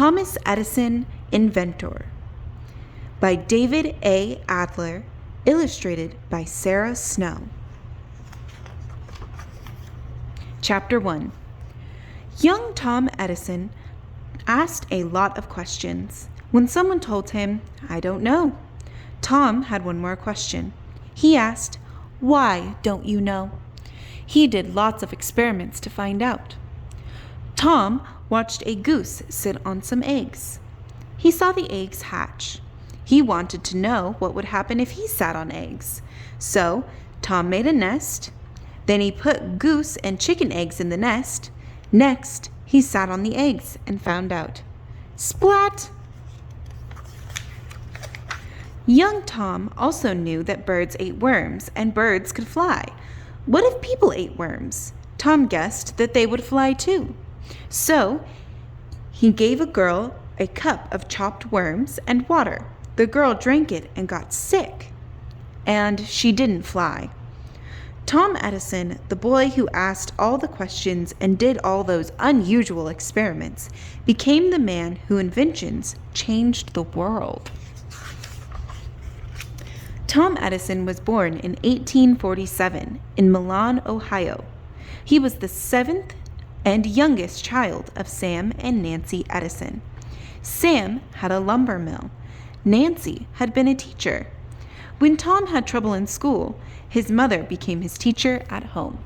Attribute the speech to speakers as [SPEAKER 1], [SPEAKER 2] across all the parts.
[SPEAKER 1] Thomas Edison, Inventor, by David A. Adler, illustrated by Sarah Snow. Chapter 1. Young Tom Edison asked a lot of questions. When someone told him, "I don't know," Tom had one more question. He asked, "Why don't you know?" He did lots of experiments to find out. Tom watched a goose sit on some eggs. He saw the eggs hatch. He wanted to know what would happen if he sat on eggs. So Tom made a nest. Then he put goose and chicken eggs in the nest. Next, he sat on the eggs and found out. Splat! Young Tom also knew that birds ate worms and birds could fly. What if people ate worms? Tom guessed that they would fly too. So he gave a girl a cup of chopped worms and water. The girl drank it and got sick. And she didn't fly. Tom Edison, the boy who asked all the questions and did all those unusual experiments, became the man whose inventions changed the world. Tom Edison was born in 1847 in Milan, Ohio. He was the seventh and youngest child of Sam and Nancy Edison. Sam had a lumber mill. Nancy had been a teacher. When Tom had trouble in school, his mother became his teacher at home.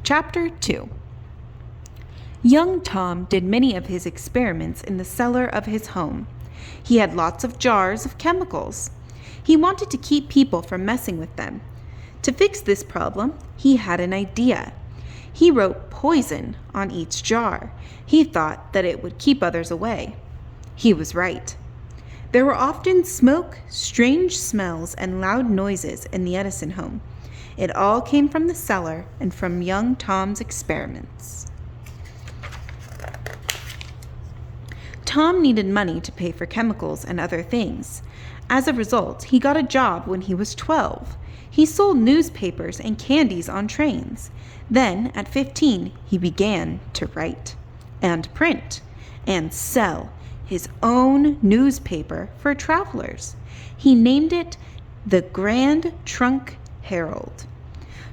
[SPEAKER 1] Chapter 2. Young Tom did many of his experiments in the cellar of his home. He had lots of jars of chemicals. He wanted to keep people from messing with them. To fix this problem, he had an idea. He wrote poison on each jar. He thought that it would keep others away. He was right. There were often smoke, strange smells, and loud noises in the Edison home. It all came from the cellar and from young Tom's experiments. Tom needed money to pay for chemicals and other things. As a result, he got a job when he was 12. He sold newspapers and candies on trains. Then, at 15, he began to write and print and sell his own newspaper for travelers. He named it the Grand Trunk Herald.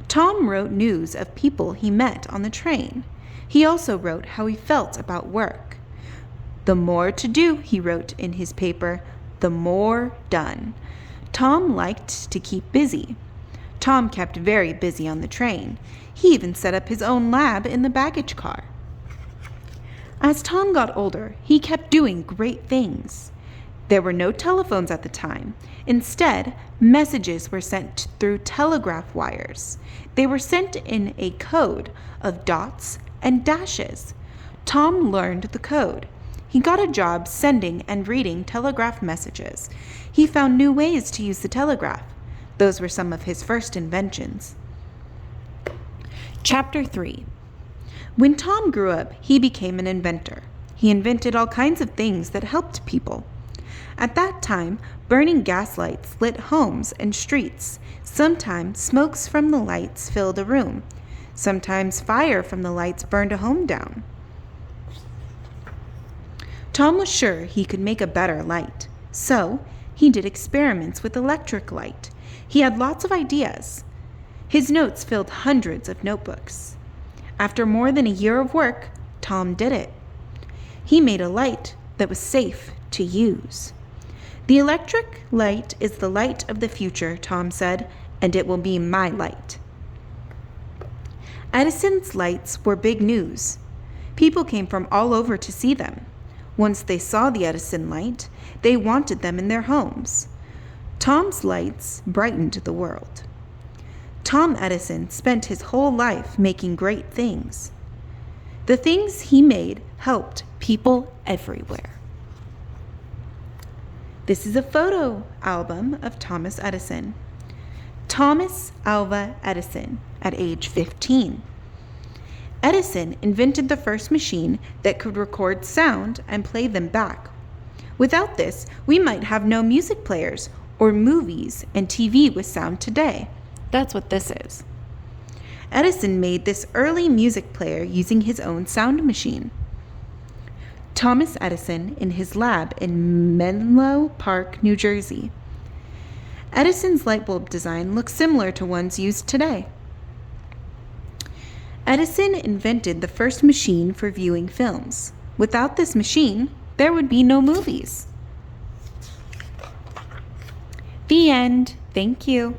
[SPEAKER 1] Tom wrote news of people he met on the train. He also wrote how he felt about work. The more to do, he wrote in his paper, the more done. Tom liked to keep busy. Tom kept very busy on the train. He even set up his own lab in the baggage car. As Tom got older, he kept doing great things. There were no telephones at the time. Instead, messages were sent through telegraph wires. They were sent in a code of dots and dashes. Tom learned the code. He got a job sending and reading telegraph messages. He found new ways to use the telegraph. Those were some of his first inventions. Chapter 3. When Tom grew up, he became an inventor. He invented all kinds of things that helped people. At that time, burning gas lights lit homes and streets. Sometimes smokes from the lights filled a room. Sometimes fire from the lights burned a home down. Tom was sure he could make a better light. So, he did experiments with electric light. He had lots of ideas. His notes filled hundreds of notebooks. After more than a year of work, Tom did it. He made a light that was safe to use. "The electric light is the light of the future," Tom said, "and it will be my light." Edison's lights were big news. People came from all over to see them. Once they saw the Edison light, they wanted them in their homes. Tom's lights brightened the world. Tom Edison spent his whole life making great things. The things he made helped people everywhere. This is a photo album of Thomas Edison. Thomas Alva Edison at age 15. Edison invented the first machine that could record sound and play them back. Without this, we might have no music players or movies and TV with sound today. That's what this is. Edison made this early music player using his own sound machine. Thomas Edison in his lab in Menlo Park, New Jersey. Edison's light bulb design looks similar to ones used today. Edison invented the first machine for viewing films. Without this machine, there would be no movies. The end. Thank you.